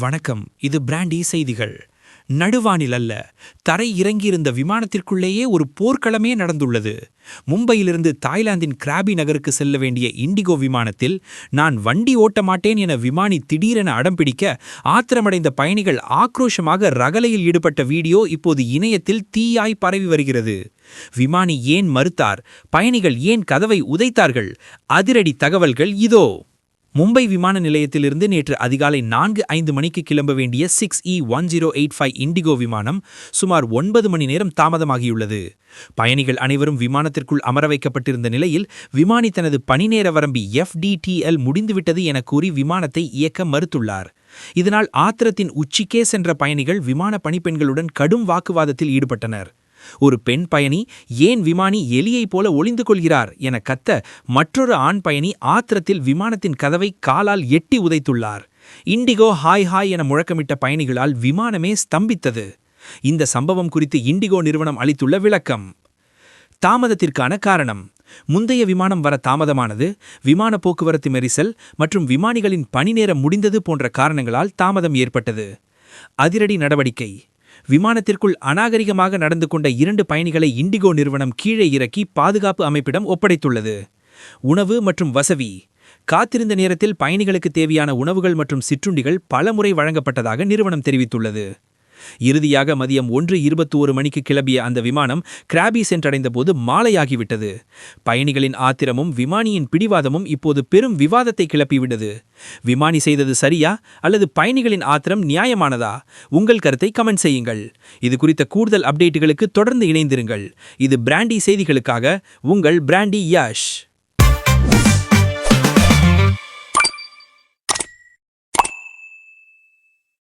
வணக்கம். இது பிராண்டி செய்திகள். நடுவானில் அல்ல, தரை இறங்கியிருந்த விமானத்திற்குள்ளேயே ஒரு போர்க்களமே நடந்துள்ளது. மும்பையிலிருந்து தாய்லாந்தின் கிராபி நகருக்கு செல்ல வேண்டிய இண்டிகோ விமானத்தில் நான் வண்டி ஓட்ட மாட்டேன் என விமானி திடீரென அடம்பிடிக்க ஆத்திரமடைந்த பயணிகள் ஆக்ரோஷமாக ரகளையில் ஈடுபட்ட வீடியோ இப்போது இணையத்தில் தீயாய் பரவி வருகிறது. விமானி ஏன் மறுத்தார்? பயணிகள் ஏன் கதவை உதைத்தார்கள்? அதிரடி தகவல்கள் இதோ. மும்பை விமான நிலையத்திலிருந்து நேற்று அதிகாலை 4:05 மணிக்கு கிளம்ப வேண்டிய 6E1085 இண்டிகோ விமானம் சுமார் 9 மணி நேரம் தாமதமாகியுள்ளது. பயணிகள் அனைவரும் விமானத்திற்குள் அமர வைக்கப்பட்டிருந்த நிலையில் விமானி தனது பணிநேர வரம்பி FDTL முடிந்துவிட்டது என கூறி விமானத்தை இயக்க மறுத்துள்ளார். இதனால் ஆத்திரத்தின் உச்சிக்கே சென்ற பயணிகள் விமான பணிப்பெண்களுடன் கடும் வாக்குவாதத்தில் ஈடுபட்டனர். ஒரு பெண் பயணி ஏன் விமானி எலியைப் போல ஒளிந்து கொள்கிறார் என கத்த, மற்றொரு ஆண் பயணி ஆத்திரத்தில் விமானத்தின் கதவை காலால் எட்டி உதைத்துள்ளார். இண்டிகோ ஹாய் ஹாய் என முழக்கமிட்ட பயணிகளால் விமானமே ஸ்தம்பித்தது. இந்த சம்பவம் குறித்து இண்டிகோ நிறுவனம் அளித்துள்ள விளக்கம். தாமதத்திற்கான காரணம்: முந்தைய விமானம் வர தாமதமானது, விமான போக்குவரத்து நெரிசல் மற்றும் விமானிகளின் பணிநேரம் முடிந்தது போன்ற காரணங்களால் தாமதம் ஏற்பட்டது. அதிரடி நடவடிக்கை: விமானத்திற்குள் அநாகரிகமாக நடந்து கொண்ட 2 பயணிகளை இண்டிகோ நிறுவனம் கீழே இறக்கி பாதுகாப்பு அமைப்பிடம் ஒப்படைத்துள்ளது. உணவு மற்றும் வசதி: காத்திருந்த நேரத்தில் பயணிகளுக்கு தேவையான உணவுகள் மற்றும் சிற்றுண்டிகள் பலமுறை வழங்கப்பட்டதாக நிறுவனம் தெரிவித்துள்ளது. இறுதியாக மதியம் 1:21 மணிக்கு கிளம்பிய அந்த விமானம் கிராபி சென்றடைந்த போது மாலையாகிவிட்டது. பயணிகளின் ஆத்திரமும் விமானியின் பிடிவாதமும் இப்போது பெரும் விவாதத்தை கிளப்பிவிட்டது. விமானி செய்தது சரியா அல்லது பயணிகளின் ஆத்திரம் நியாயமானதா? உங்கள் கருத்தை கமெண்ட் செய்யுங்கள். இது குறித்த கூடுதல் அப்டேட்டுகளுக்கு தொடர்ந்து இணைந்திருங்கள். இது பிராண்டி செய்திகளுக்காக உங்கள் பிராண்டி யாஷ்.